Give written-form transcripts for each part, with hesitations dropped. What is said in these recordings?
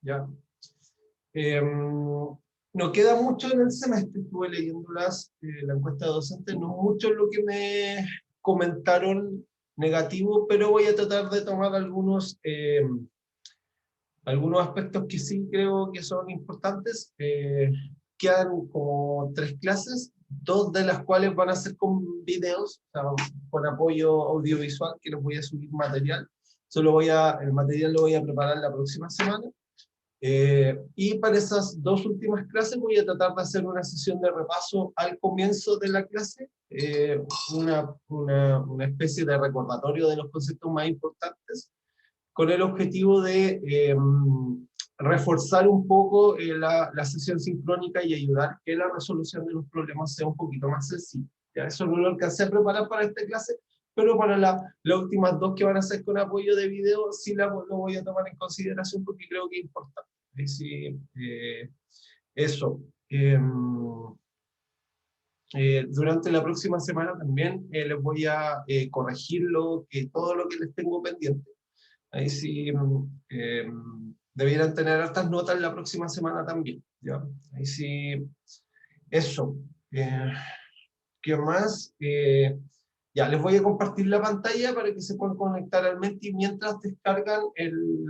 ¿ya? No queda mucho en el semestre, estuve leyendo la encuesta de docentes, no mucho lo que me comentaron negativo, pero voy a tratar de tomar algunos aspectos que sí creo que son importantes. Quedan como 3 clases, 2 de las cuales van a ser con videos, o sea, con apoyo audiovisual, que les voy a subir material. El material lo voy a preparar la próxima semana. Y para esas 2 últimas clases voy a tratar de hacer una sesión de repaso al comienzo de la clase, una especie de recordatorio de los conceptos más importantes, con el objetivo de reforzar un poco la sesión sincrónica y ayudar que la resolución de los problemas sea un poquito más sencilla. Ya eso no lo alcancé a preparar para esta clase, pero para las últimas 2 que van a ser con apoyo de video, sí lo voy a tomar en consideración porque creo que es importante. Sí, eso. Durante la próxima semana también les voy a corregir todo lo que les tengo pendiente. Ahí sí debieran tener hartas notas la próxima semana también. ¿Ya? Ahí sí, eso. ¿Qué más? Ya, les voy a compartir la pantalla para que se puedan conectar al Menti mientras descargan el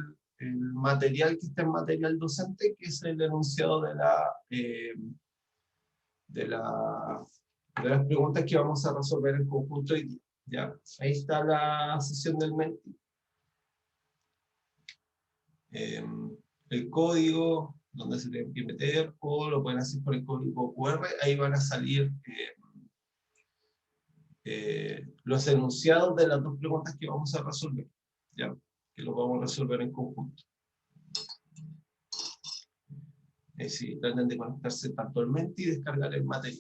material que está en material docente, que es el enunciado de las preguntas que vamos a resolver en conjunto hoy día. ¿Ya? Ahí está la sesión del Menti. El código donde se tienen que meter, o lo pueden hacer por el código QR, ahí van a salir los enunciados de las 2 preguntas que vamos a resolver, ¿ya? Que lo vamos a resolver en conjunto. Si traten de conectarse tanto al Menti y descargar el material.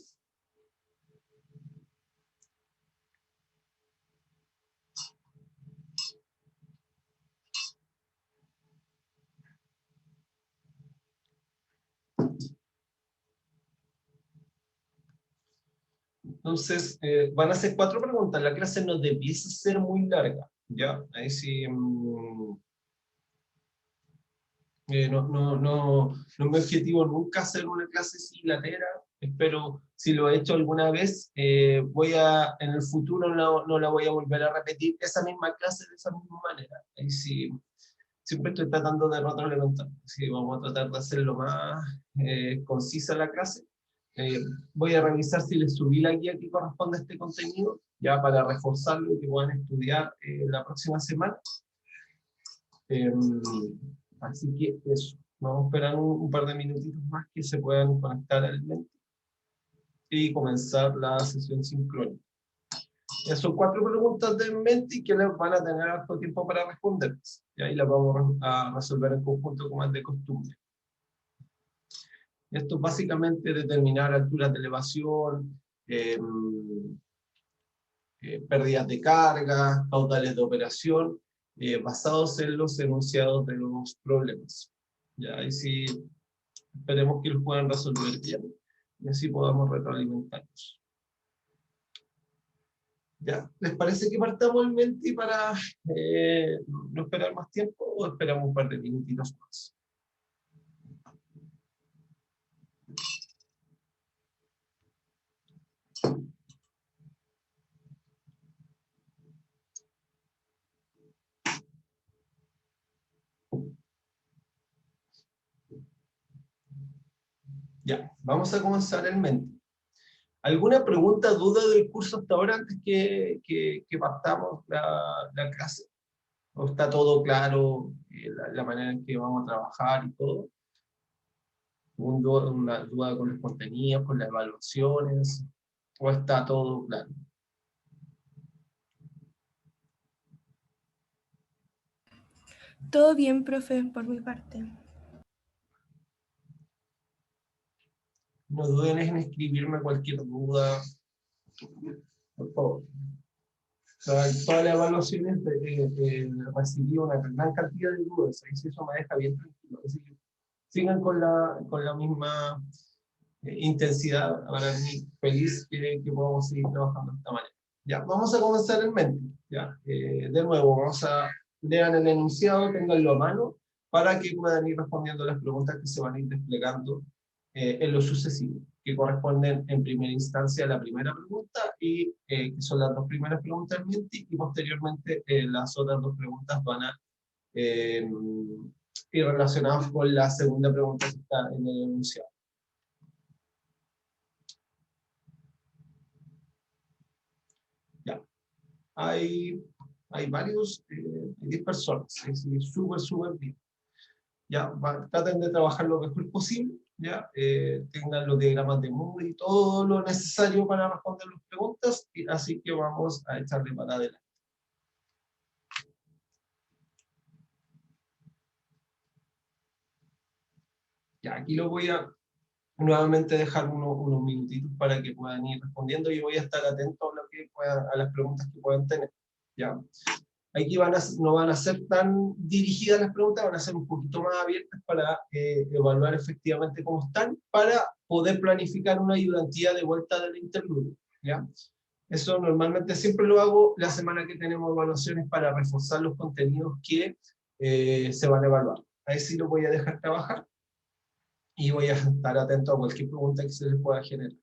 Entonces, van a ser 4 preguntas. La clase no debiese ser muy larga, ¿ya? Ahí sí... no es mi objetivo nunca hacer una clase siglatera. Espero, si lo he hecho alguna vez, en el futuro no la voy a volver a repetir esa misma clase de esa misma manera. Ahí sí, siempre estoy tratando de retroalimentar. Sí, vamos a tratar de hacerlo más concisa la clase. Voy a revisar si les subí la guía que corresponde a este contenido, ya para reforzarlo y que puedan estudiar la próxima semana. Así que eso, vamos a esperar un par de minutitos más que se puedan conectar al Menti y comenzar la sesión sincrónica. Ya son 4 preguntas del Menti que les van a tener harto tiempo para responderlas. Y ahí las vamos a resolver en conjunto como es de costumbre. Esto es básicamente determinar alturas de elevación, pérdidas de carga, caudales de operación, basados en los enunciados de los problemas. Ya, ahí sí, esperemos que los puedan resolver bien, y así podamos retroalimentarnos. ¿Ya? ¿Les parece que partamos el Menti para no esperar más tiempo o esperamos un par de minutitos más? Ya, vamos a comenzar el Menti. ¿Alguna pregunta, duda del curso hasta ahora antes que partamos la clase? ¿O está todo claro, la manera en que vamos a trabajar y todo? ¿Una duda con los contenidos, con las evaluaciones? ¿O está todo claro? Todo bien, profe, por mi parte. No duden en escribirme cualquier duda, por favor. O sea, todas las evaluaciones recibí una gran cantidad de dudas, y eso me deja bien tranquilo. Así que sigan con la misma intensidad. Para mí, feliz que podamos seguir trabajando de esta manera. Ya, vamos a comenzar el Menti. Ya, de nuevo, lean el enunciado, tenganlo a mano, para que puedan ir respondiendo las preguntas que se van a ir desplegando en lo sucesivo, que corresponden en primera instancia a la primera pregunta, y que son las dos primeras preguntas del Menti, y posteriormente las otras dos preguntas van a ir relacionadas con la segunda pregunta que está en el enunciado. Ya. Hay varios, 10 personas, es súper bien. Ya, traten de trabajar lo mejor posible, ya, tengan los diagramas de Moodle y todo lo necesario para responder las preguntas, y así que vamos a echarle para adelante. Ya, aquí lo voy a nuevamente dejar unos minutitos para que puedan ir respondiendo, y voy a estar atento a, lo que puedan, a las preguntas que puedan tener. Ya. Aquí no van a ser tan dirigidas las preguntas, van a ser un poquito más abiertas para evaluar efectivamente cómo están, para poder planificar una ayudantía de vuelta del interludio, ¿ya? Eso normalmente siempre lo hago la semana que tenemos evaluaciones, para reforzar los contenidos que se van a evaluar. Ahí sí lo voy a dejar trabajar, y voy a estar atento a cualquier pregunta que se les pueda generar.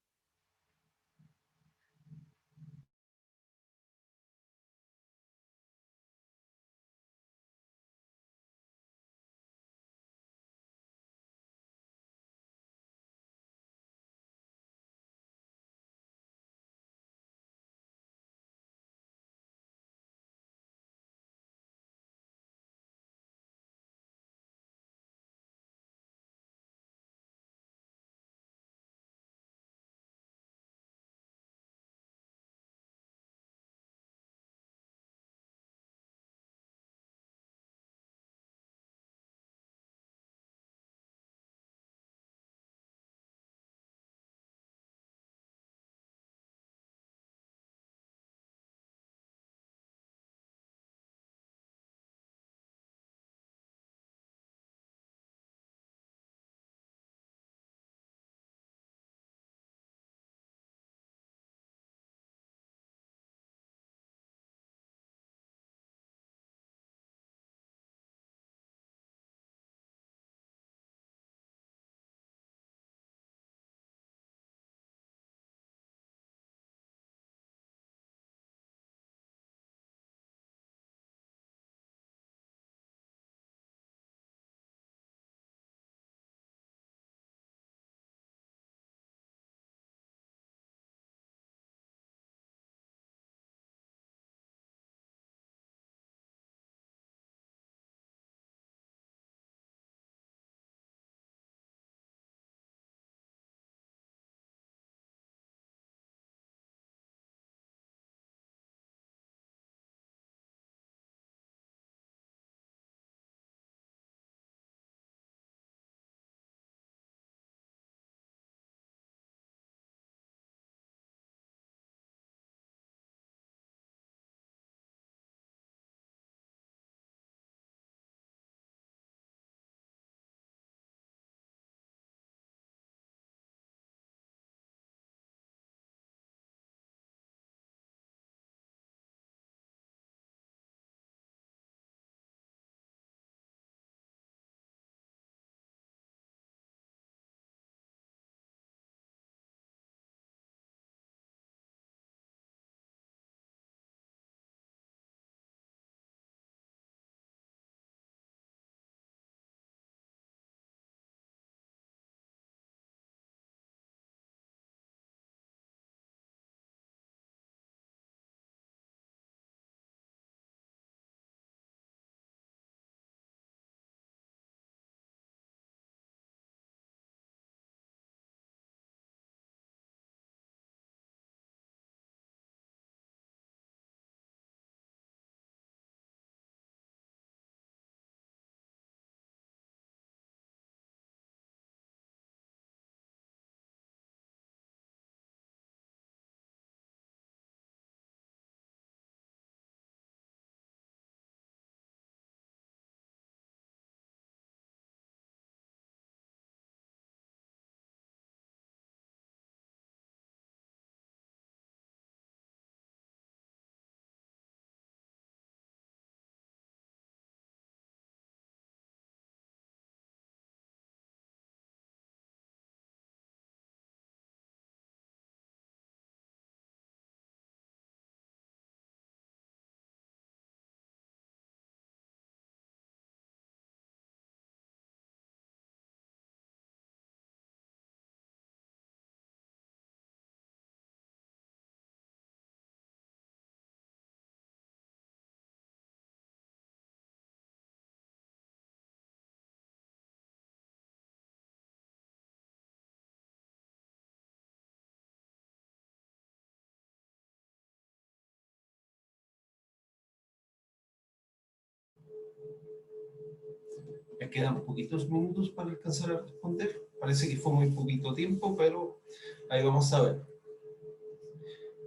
Me quedan poquitos minutos para alcanzar a responder. Parece que fue muy poquito tiempo, pero ahí vamos a ver.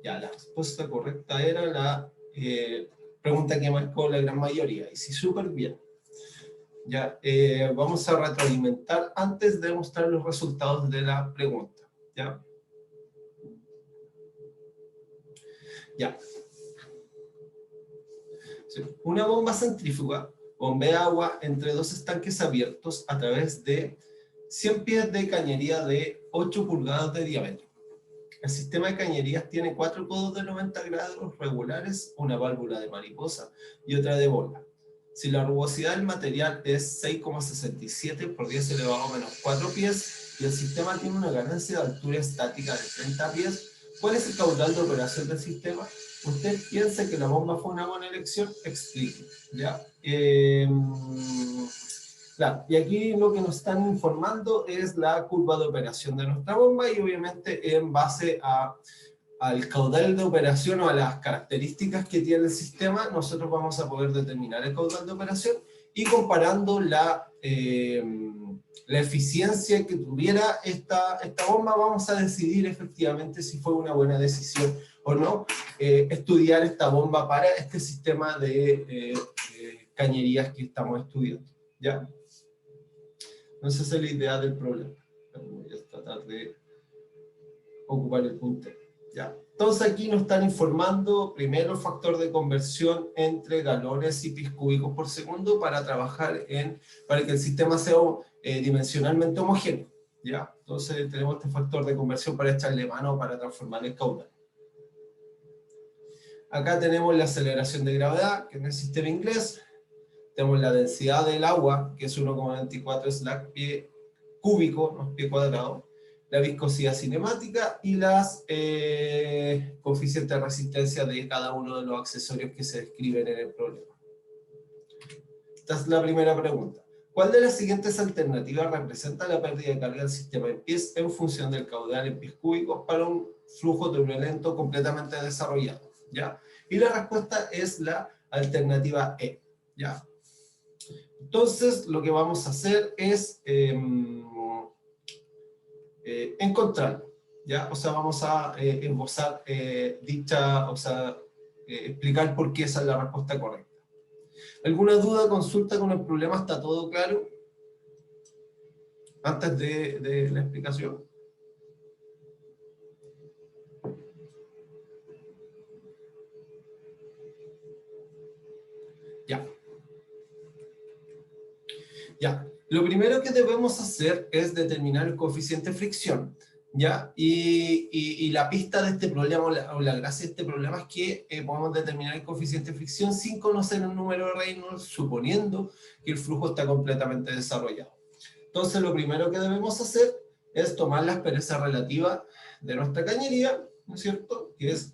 Ya, la respuesta correcta era la pregunta que marcó la gran mayoría. Y sí, súper bien. Ya, vamos a retroalimentar antes de mostrar los resultados de la pregunta. ¿Ya? Ya. Sí. Una bomba centrífuga bombea agua entre dos estanques abiertos a través de 100 pies de cañería de 8 pulgadas de diámetro. El sistema de cañerías tiene 4 codos de 90 grados regulares, una válvula de mariposa y otra de bola. Si la rugosidad del material es 6,67 por 10 elevado a menos 4 pies y el sistema tiene una ganancia de altura estática de 30 pies, ¿cuál es el caudal de operación del sistema? ¿Usted piensa que la bomba fue una buena elección? Explique. ¿Ya? Claro, y aquí lo que nos están informando es la curva de operación de nuestra bomba y obviamente en base al caudal de operación o a las características que tiene el sistema, nosotros vamos a poder determinar el caudal de operación y comparando la eficiencia que tuviera esta bomba, vamos a decidir efectivamente si fue una buena decisión o no estudiar esta bomba para este sistema de cañerías que estamos estudiando. ¿Ya? Entonces esa es la idea del problema. Voy a tratar de ocupar el puntero. ¿Ya? Entonces aquí nos están informando primero el factor de conversión entre galones y pies cúbicos por segundo para trabajar para que el sistema sea dimensionalmente homogéneo. ¿Ya? Entonces tenemos este factor de conversión para echarle mano para transformar el caudal. Acá tenemos la aceleración de gravedad, que en el sistema inglés. Tenemos la densidad del agua, que es 1,24 slack pie cúbico, no pie cuadrado. La viscosidad cinemática y las coeficientes de resistencia de cada uno de los accesorios que se describen en el problema. Esta es la primera pregunta. ¿Cuál de las siguientes alternativas representa la pérdida de carga del sistema en pies en función del caudal en pies cúbicos para un flujo turbulento completamente desarrollado? ¿Ya? Y la respuesta es la alternativa E. ¿Ya? Entonces, lo que vamos a hacer es encontrarlo, ¿ya? O sea, vamos a esbozar explicar por qué esa es la respuesta correcta. ¿Alguna duda, consulta con el problema? ¿Está todo claro? Antes de la explicación. Ya. Ya. Lo primero que debemos hacer es determinar el coeficiente de fricción. ¿Ya? Y la pista de este problema, o la gracia de este problema es que podemos determinar el coeficiente de fricción sin conocer el número de Reynolds, suponiendo que el flujo está completamente desarrollado. Entonces, lo primero que debemos hacer es tomar la aspereza relativa de nuestra cañería, ¿no es cierto? Que es,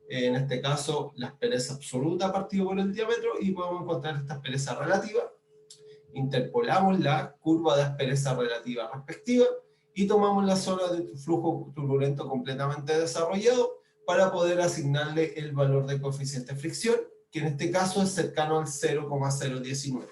en este caso, la aspereza absoluta partido por el diámetro, y podemos encontrar esta aspereza relativa. Interpolamos la curva de aspereza relativa respectiva, y tomamos la zona de flujo turbulento completamente desarrollado para poder asignarle el valor de coeficiente de fricción, que en este caso es cercano al 0,019.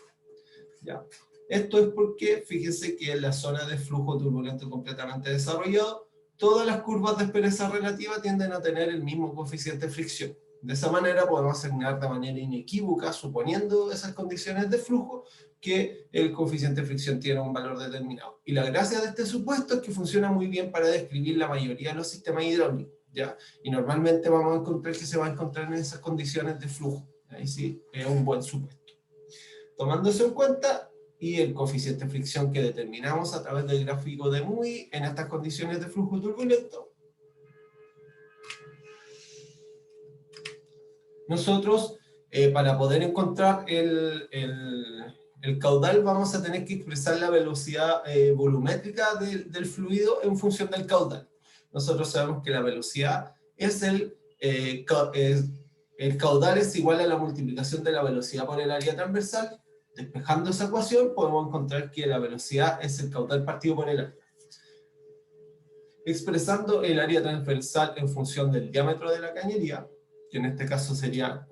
¿Ya? Esto es porque, fíjense que en la zona de flujo turbulento completamente desarrollado, todas las curvas de aspereza relativa tienden a tener el mismo coeficiente de fricción. De esa manera podemos asignar de manera inequívoca, suponiendo esas condiciones de flujo, que el coeficiente de fricción tiene un valor determinado. Y la gracia de este supuesto es que funciona muy bien para describir la mayoría de los sistemas hidráulicos, ¿ya? Y normalmente vamos a encontrar que se va a encontrar en esas condiciones de flujo. Ahí sí, es un buen supuesto. Tomando eso en cuenta, y el coeficiente de fricción que determinamos a través del gráfico de Moody en estas condiciones de flujo turbulento, nosotros, para poder encontrar el caudal, vamos a tener que expresar la velocidad volumétrica del fluido en función del caudal. Nosotros sabemos que la velocidad es el caudal es igual a la multiplicación de la velocidad por el área transversal. Despejando esa ecuación, podemos encontrar que la velocidad es el caudal partido por el área. Expresando el área transversal en función del diámetro de la cañería, que en este caso sería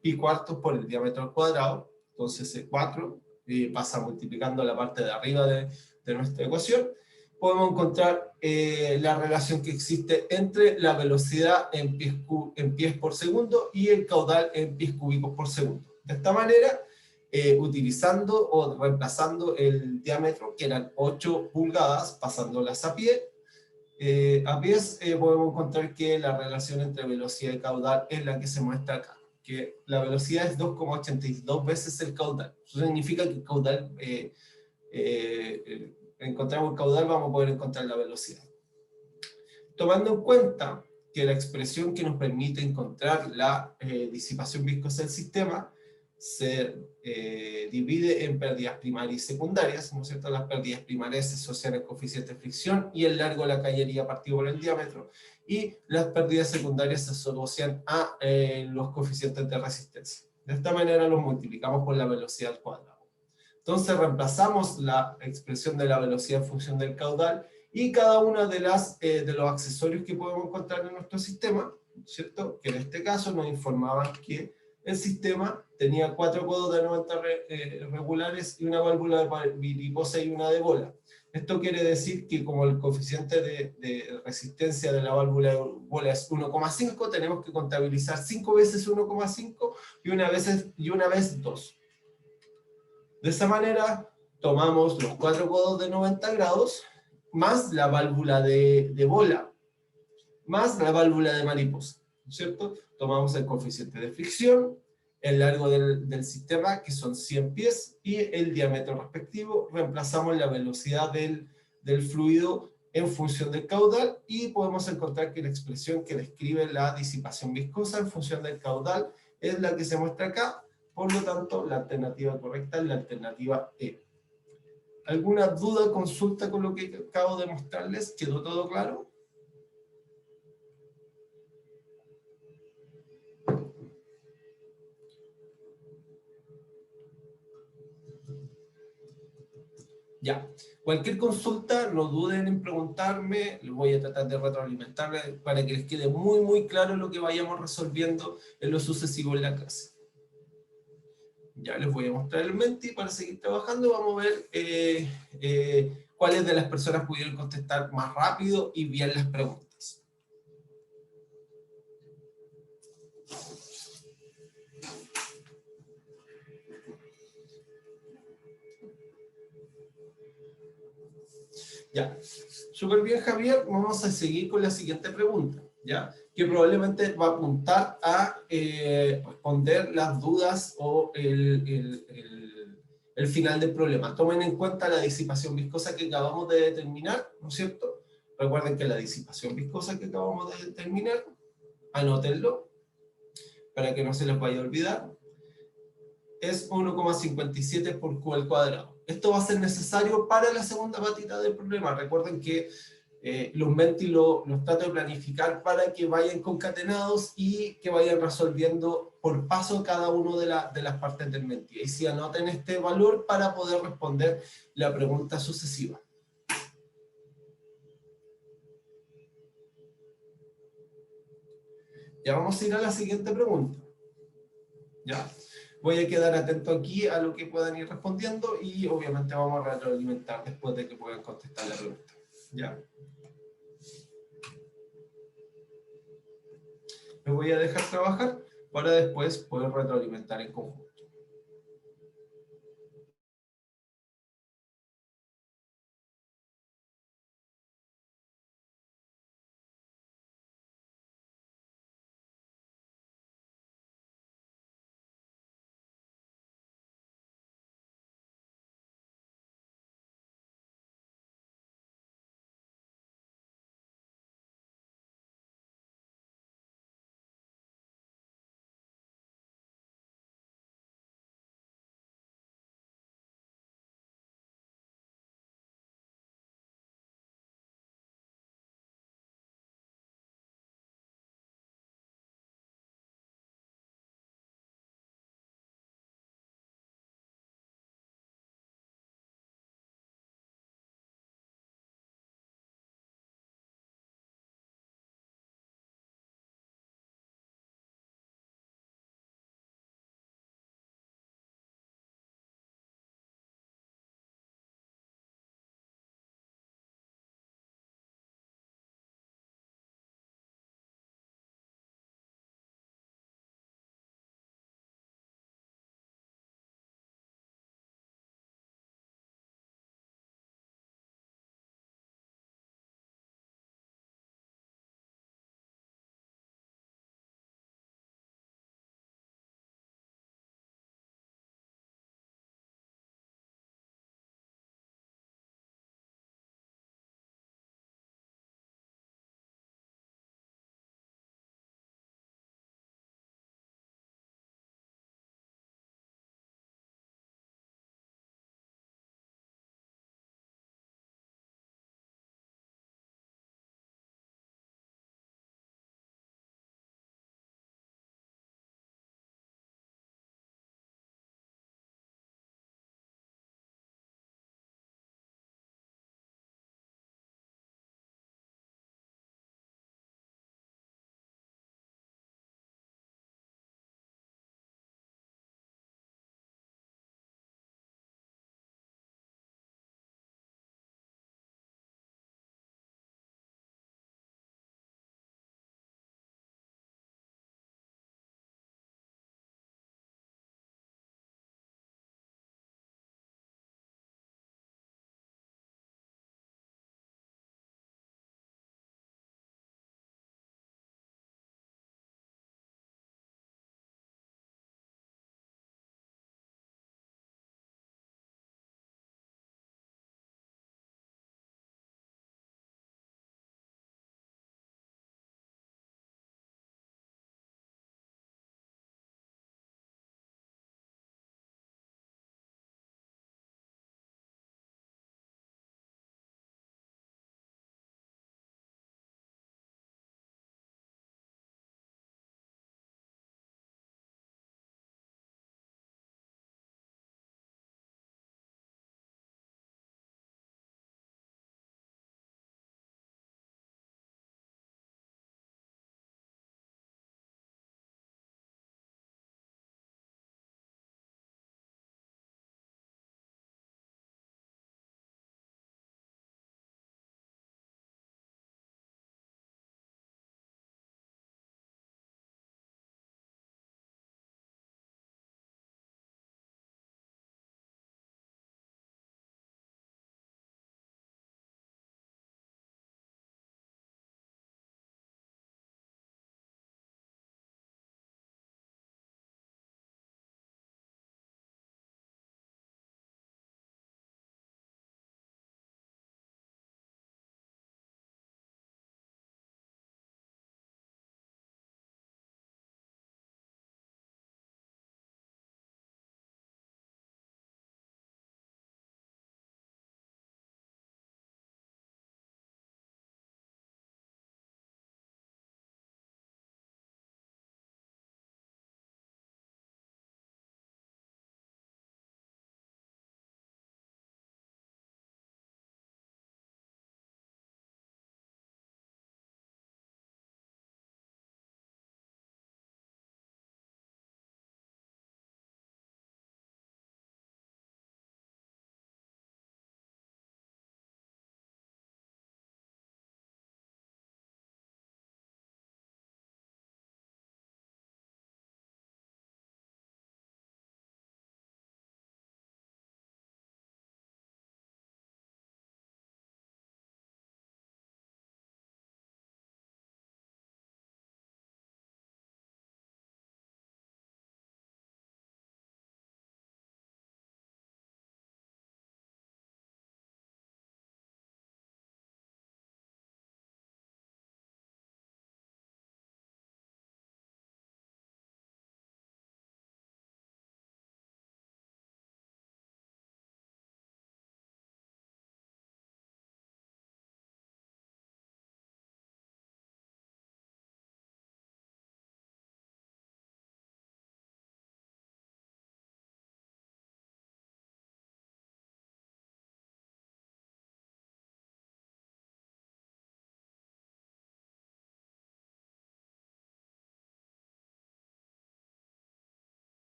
pi cuartos por el diámetro al cuadrado. Entonces C4 pasa multiplicando la parte de arriba de nuestra ecuación. Podemos encontrar la relación que existe entre la velocidad en pies por segundo y el caudal en pies cúbicos por segundo. De esta manera, utilizando o reemplazando el diámetro, que eran 8 pulgadas, pasándolas a pies, podemos encontrar que la relación entre velocidad y caudal es la que se muestra acá, que la velocidad es 2,82 veces el caudal. Eso significa que el caudal, encontramos el caudal, vamos a poder encontrar la velocidad. Tomando en cuenta que la expresión que nos permite encontrar la disipación viscosa del sistema se divide en pérdidas primarias y secundarias, ¿no es cierto? Las pérdidas primarias se asocian al coeficiente de fricción y el largo de la cañería partido por el diámetro, y las pérdidas secundarias se asocian a los coeficientes de resistencia. De esta manera los multiplicamos por la velocidad al cuadrado. Entonces reemplazamos la expresión de la velocidad en función del caudal y cada uno de los accesorios que podemos encontrar en nuestro sistema, ¿cierto? Que en este caso nos informaban que el sistema tenía 4 codos de 90 regulares y una válvula de biliposa y una de bola. Esto quiere decir que como el coeficiente de resistencia de la válvula de bola es 1,5, tenemos que contabilizar 5 veces 1,5 y una vez 2. De esa manera tomamos los 4 codos de 90 grados más la válvula de bola más la válvula de mariposa, ¿cierto? Tomamos el coeficiente de fricción, el largo del sistema, que son 100 pies, y el diámetro respectivo. Reemplazamos la velocidad del fluido en función del caudal, y podemos encontrar que la expresión que describe la disipación viscosa en función del caudal es la que se muestra acá. Por lo tanto, la alternativa correcta es la alternativa E. ¿Alguna duda, consulta con lo que acabo de mostrarles? ¿Quedó todo claro? Ya, cualquier consulta, no duden en preguntarme, les voy a tratar de retroalimentar para que les quede muy, muy claro lo que vayamos resolviendo en lo sucesivo en la clase. Ya les voy a mostrar el Menti para seguir trabajando. Vamos a ver cuáles de las personas pudieron contestar más rápido y bien las preguntas. Ya, súper bien, Javier. Vamos a seguir con la siguiente pregunta, ¿ya? Que probablemente va a apuntar a responder las dudas o el final del problema. Tomen en cuenta la disipación viscosa que acabamos de determinar, ¿no es cierto? Recuerden que la disipación viscosa que acabamos de determinar, anótenlo, para que no se les vaya a olvidar, es 1,57 por Q al cuadrado. Esto va a ser necesario para la segunda patita del problema. Recuerden que los Menti los trato de planificar para que vayan concatenados y que vayan resolviendo por paso cada una de las partes del Menti. Y si anoten este valor para poder responder la pregunta sucesiva. Ya vamos a ir a la siguiente pregunta. ¿Ya? Voy a quedar atento aquí a lo que puedan ir respondiendo y obviamente vamos a retroalimentar después de que puedan contestar la pregunta. ¿Ya? Me voy a dejar trabajar para después poder retroalimentar en conjunto.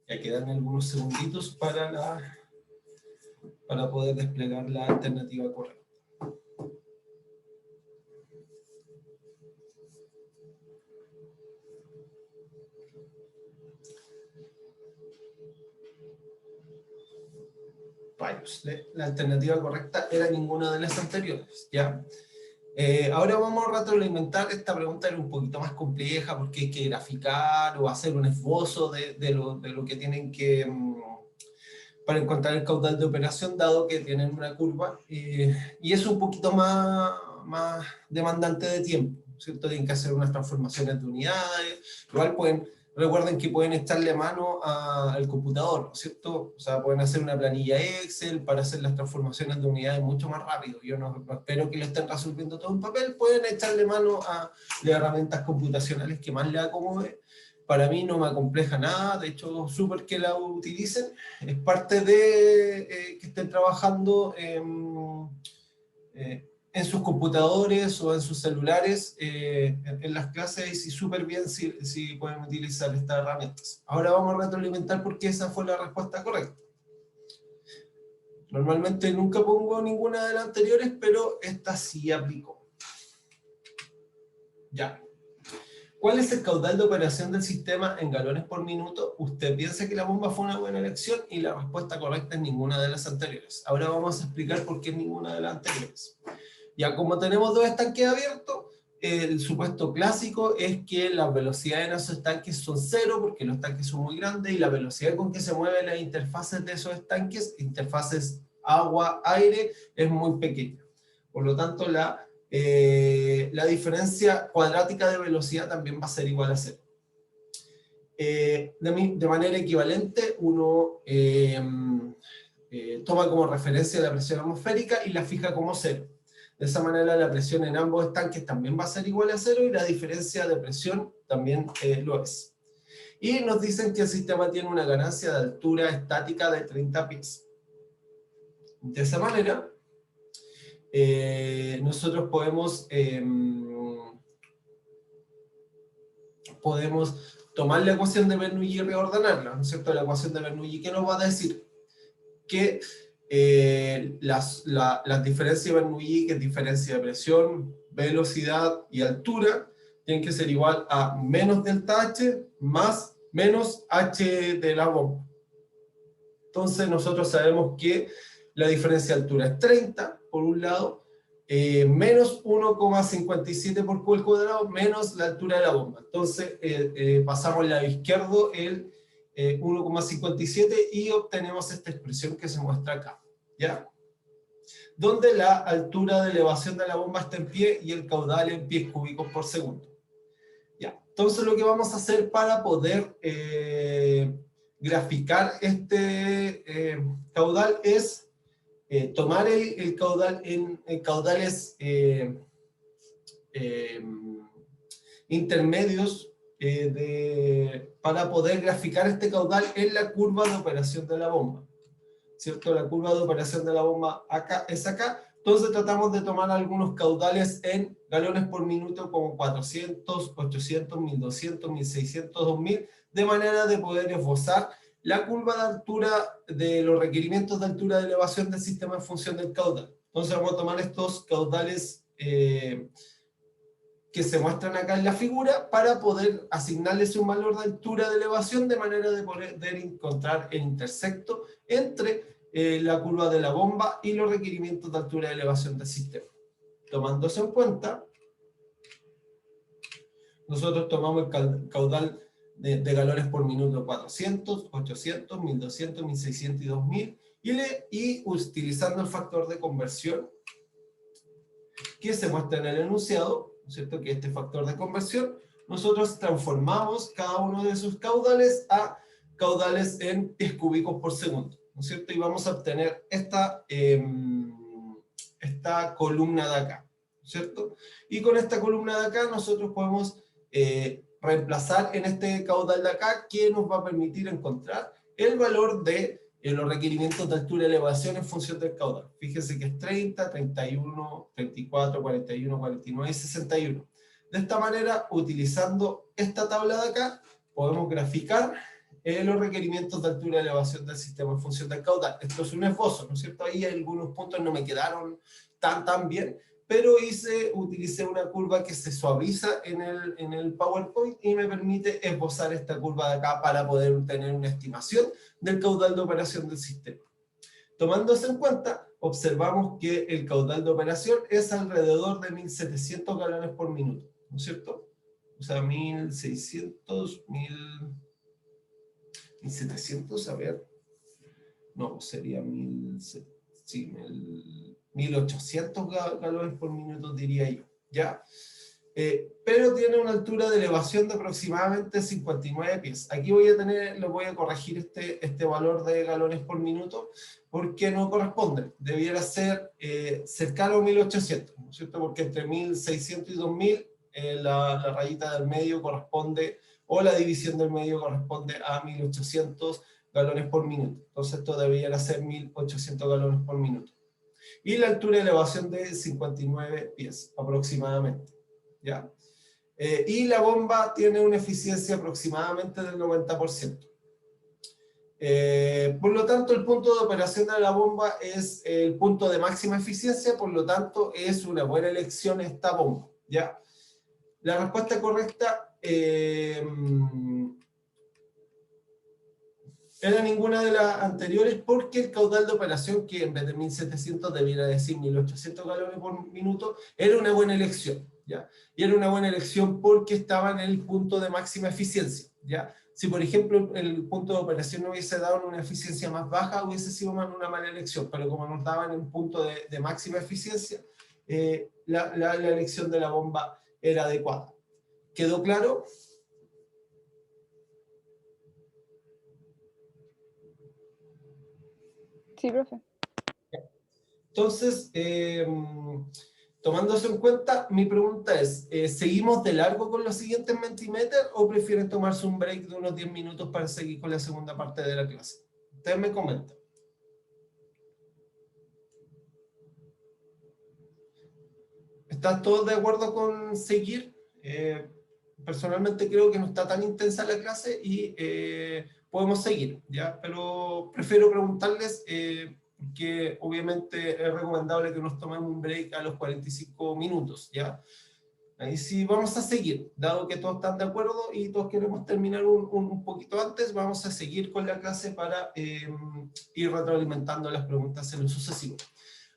Ya quedan algunos segunditos para poder desplegar la alternativa correcta. Rayos, la alternativa correcta era ninguna de las anteriores, ¿ya? Ahora vamos a retroalimentar. Esta pregunta era un poquito más compleja porque hay que graficar o hacer un esbozo de lo que tienen que... para encontrar el caudal de operación, dado que tienen una curva, y es un poquito más demandante de tiempo, ¿cierto? Tienen que hacer unas transformaciones de unidades, igual recuerden que pueden echarle mano al computador, ¿cierto? O sea, pueden hacer una planilla Excel para hacer las transformaciones de unidades mucho más rápido. Yo no espero que lo estén resolviendo todo en papel, pueden echarle mano a las herramientas computacionales que más les acomode. Para mí no me acompleja nada, de hecho, súper que la utilicen. Es parte de que estén trabajando en sus computadores o en sus celulares en las clases, y súper bien si pueden utilizar estas herramientas. Ahora vamos a retroalimentar porque esa fue la respuesta correcta. Normalmente nunca pongo ninguna de las anteriores, pero esta sí aplicó. Ya. ¿Cuál es el caudal de operación del sistema en galones por minuto? Usted piensa que la bomba fue una buena elección y la respuesta correcta es ninguna de las anteriores. Ahora vamos a explicar por qué ninguna de las anteriores. Ya, como tenemos dos estanques abiertos, el supuesto clásico es que las velocidades en esos estanques son cero porque los tanques son muy grandes, y la velocidad con que se mueven las interfaces de esos estanques, interfaces agua-aire, es muy pequeña. Por lo tanto, la diferencia cuadrática de velocidad también va a ser igual a cero. De manera equivalente, uno toma como referencia la presión atmosférica y la fija como cero. De esa manera la presión en ambos estanques también va a ser igual a cero, y la diferencia de presión también lo es. Y nos dicen que el sistema tiene una ganancia de altura estática de 30 pies. De esa manera, nosotros podemos tomar la ecuación de Bernoulli y reordenarla, ¿no es cierto? La ecuación de Bernoulli, ¿qué nos va a decir? Que las diferencias de Bernoulli, que es diferencia de presión, velocidad y altura, tienen que ser igual a menos delta H más menos H de la bomba. Entonces nosotros sabemos que la diferencia de altura es 30, por un lado, menos 1,57 por Q al cuadrado, menos la altura de la bomba. Entonces pasamos al lado izquierdo el 1,57 y obtenemos esta expresión que se muestra acá, ¿ya? Donde la altura de elevación de la bomba está en pie y el caudal en pies cúbicos por segundo. ¿Ya? Entonces lo que vamos a hacer para poder graficar este caudal es tomar el caudal en caudales intermedios para poder graficar este caudal en la curva de operación de la bomba, ¿cierto? La curva de operación de la bomba acá es acá. Entonces tratamos de tomar algunos caudales en galones por minuto como 400, 800, 1200, 1600, 2000, de manera de poder esbozar la curva de altura de los requerimientos de altura de elevación del sistema en función del caudal. Entonces vamos a tomar estos caudales que se muestran acá en la figura para poder asignarles un valor de altura de elevación, de manera de poder encontrar el intersecto entre la curva de la bomba y los requerimientos de altura de elevación del sistema. Tomando eso en cuenta, nosotros tomamos el caudal de galones por minuto 400, 800, 1200, 1600 y 2000, y utilizando el factor de conversión que se muestra en el enunciado, ¿no es cierto? Que este factor de conversión, nosotros transformamos cada uno de sus caudales a caudales en pies cúbicos por segundo, ¿no es cierto? Y vamos a obtener esta columna de acá, ¿no es cierto? Y con esta columna de acá nosotros podemos reemplazar en este caudal de acá, que nos va a permitir encontrar el valor de los requerimientos de altura y elevación en función del caudal. Fíjense que es 30, 31, 34, 41, 49 y 61. De esta manera, utilizando esta tabla de acá, podemos graficar los requerimientos de altura y elevación del sistema en función del caudal. Esto es un esbozo, ¿no es cierto? Ahí algunos puntos no me quedaron tan bien, pero utilicé una curva que se suaviza en el PowerPoint y me permite esbozar esta curva de acá para poder tener una estimación del caudal de operación del sistema. Tomándose en cuenta, observamos que el caudal de operación es alrededor de 1.700 galones por minuto, ¿no es cierto? O sea, 1.600, 1.700, a ver, no, sería 1.800 galones por minuto, diría yo, ¿ya? Pero tiene una altura de elevación de aproximadamente 59 pies. Aquí lo voy a corregir este valor de galones por minuto, porque no corresponde. Debiera ser cercano a 1.800, ¿no es cierto? Porque entre 1.600 y 2.000, la rayita del medio corresponde, o la división del medio corresponde a 1.800 galones por minuto. Entonces esto debiera ser 1.800 galones por minuto. Y la altura de elevación de 59 pies aproximadamente, ¿ya? Y la bomba tiene una eficiencia aproximadamente del 90%. Por lo tanto, el punto de operación de la bomba es el punto de máxima eficiencia, por lo tanto, es una buena elección esta bomba, ¿ya? La respuesta correcta era ninguna de las anteriores, porque el caudal de operación, que en vez de 1.700 debiera decir 1.800 galones por minuto, era una buena elección, ¿ya? Y era una buena elección porque estaba en el punto de máxima eficiencia, ¿ya? Si, por ejemplo, el punto de operación no hubiese dado una eficiencia más baja, hubiese sido una mala elección, pero como nos daban en un punto de máxima eficiencia, la elección de la bomba era adecuada. ¿Quedó claro? Sí, profe. Entonces, tomando eso en cuenta, mi pregunta es, ¿seguimos de largo con los siguientes Mentimeter o prefieren tomarse un break de unos 10 minutos para seguir con la segunda parte de la clase? Ustedes me comentan. ¿Están todos de acuerdo con seguir? Personalmente creo que no está tan intensa la clase y podemos seguir, ¿ya? Pero prefiero preguntarles, que obviamente es recomendable que nos tomemos un break a los 45 minutos, ¿ya? Ahí sí vamos a seguir, dado que todos están de acuerdo y todos queremos terminar un poquito antes, vamos a seguir con la clase para ir retroalimentando las preguntas en lo sucesivo.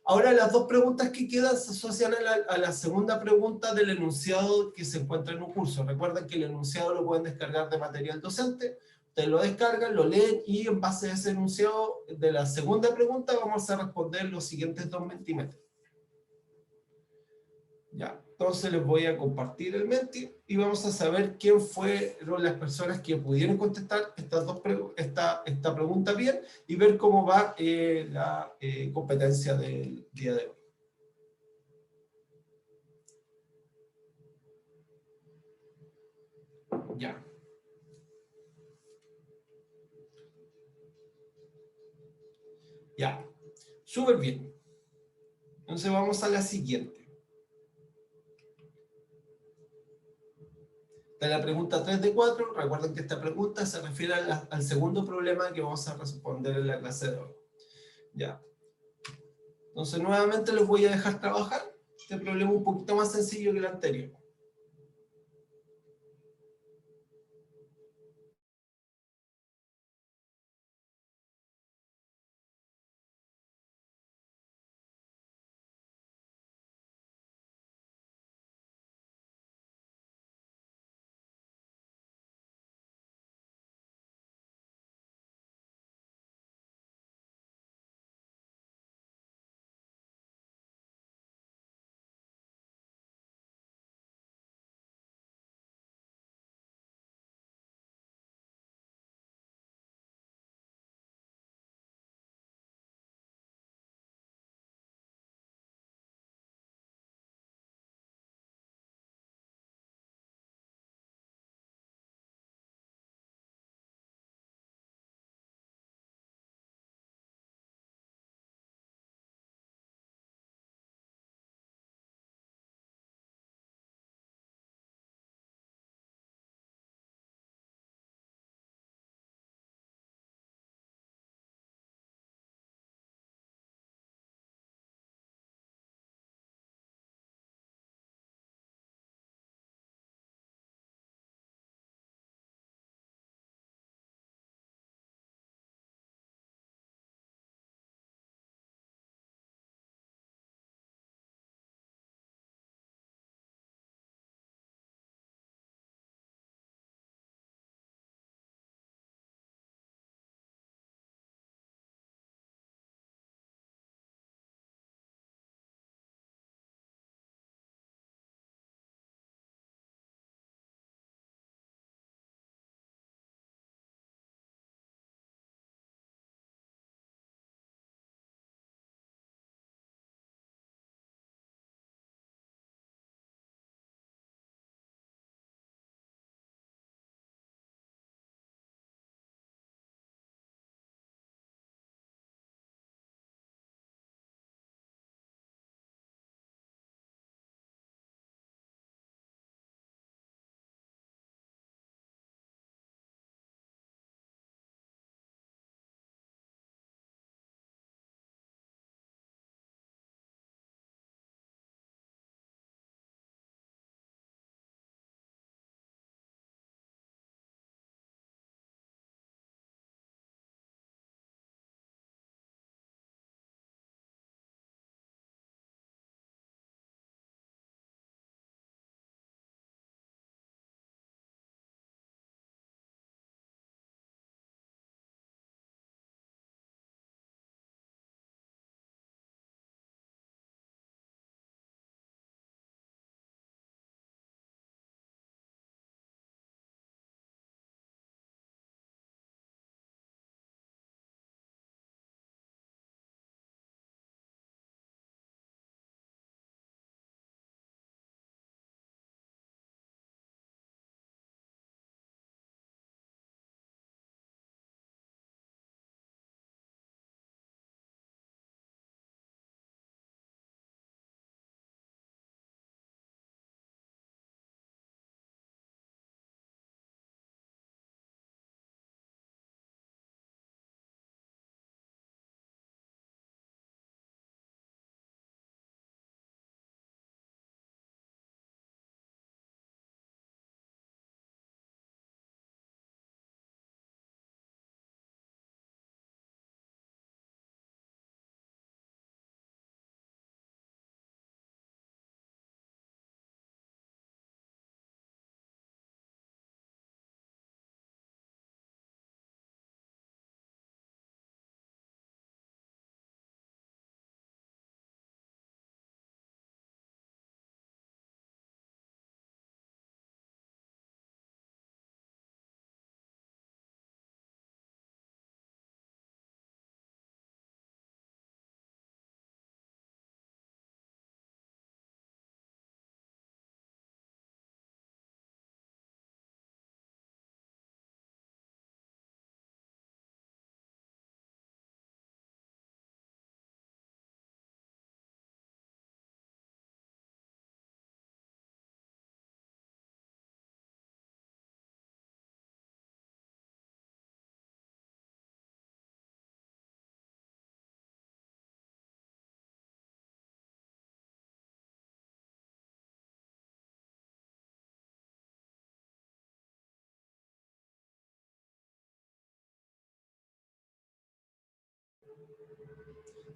Ahora, las dos preguntas que quedan se asocian a la segunda pregunta del enunciado que se encuentra en un curso. Recuerden que el enunciado lo pueden descargar de material docente, ustedes lo descargan, lo leen y en base a ese enunciado de la segunda pregunta vamos a responder los siguientes 2 Mentimeter. Ya, entonces les voy a compartir el Menti y vamos a saber quién fueron las personas que pudieron contestar esta pregunta bien y ver cómo va la competencia del día de hoy. Ya. Ya, súper bien. Entonces vamos a la siguiente. De la pregunta 3 de 4, recuerden que esta pregunta se refiere al segundo problema que vamos a responder en la clase de hoy. Ya. Entonces nuevamente los voy a dejar trabajar. Este problema es un poquito más sencillo que el anterior.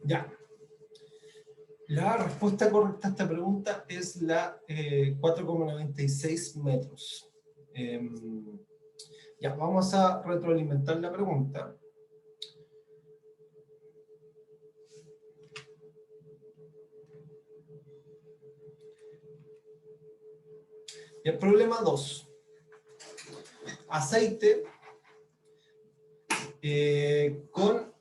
Ya. La respuesta correcta a esta pregunta es la 4,96 metros. Ya, vamos a retroalimentar la pregunta. Y el problema 2. Aceite con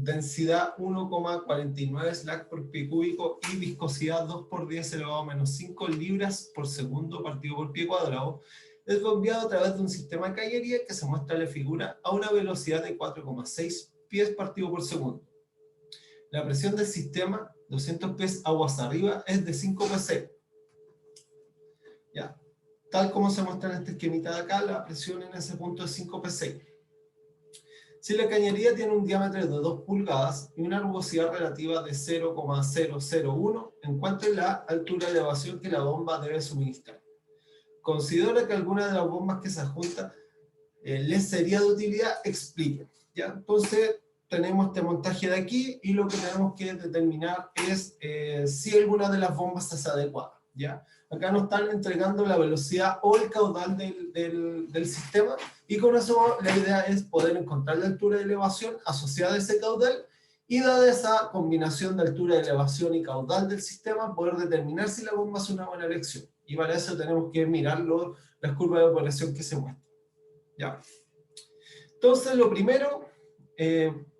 densidad 1,49 SLAC por pie cúbico y viscosidad 2 por 10 elevado a menos 5 libras por segundo partido por pie cuadrado, es bombeado a través de un sistema de cañería que se muestra en la figura a una velocidad de 4,6 pies partido por segundo. La presión del sistema, 200 pies aguas arriba, es de 5 psi. Ya. Tal como se muestra en este esquemita de acá, la presión en ese punto es 5 psi. Si la cañería tiene un diámetro de 2 pulgadas y una rugosidad relativa de 0,001, encuentre la altura de elevación que la bomba debe suministrar. Considera que alguna de las bombas que se adjunta les sería de utilidad, explique. ¿Ya? Entonces, tenemos este montaje de aquí y lo que tenemos que determinar es si alguna de las bombas es adecuada. ¿Ya? Acá nos están entregando la velocidad o el caudal del sistema, y con eso la idea es poder encontrar la altura de elevación asociada a ese caudal, y dada esa combinación de altura de elevación y caudal del sistema, poder determinar si la bomba es una buena elección. Y para eso tenemos que mirar las curvas de operación que se muestran. ¿Ya? Entonces, lo primero,